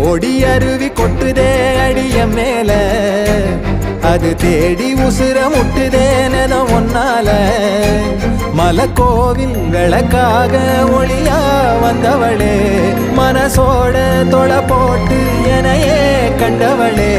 ஓடி அருவி கொட்டுதே அடிய மேல அது தேடி உசுர முட்டுதே நெதம் ஒன்னால மலக்கோவில் விளக்காக ஒளியா வந்தவளே மனசோட தொலை போட்டு எனையே கண்டவளே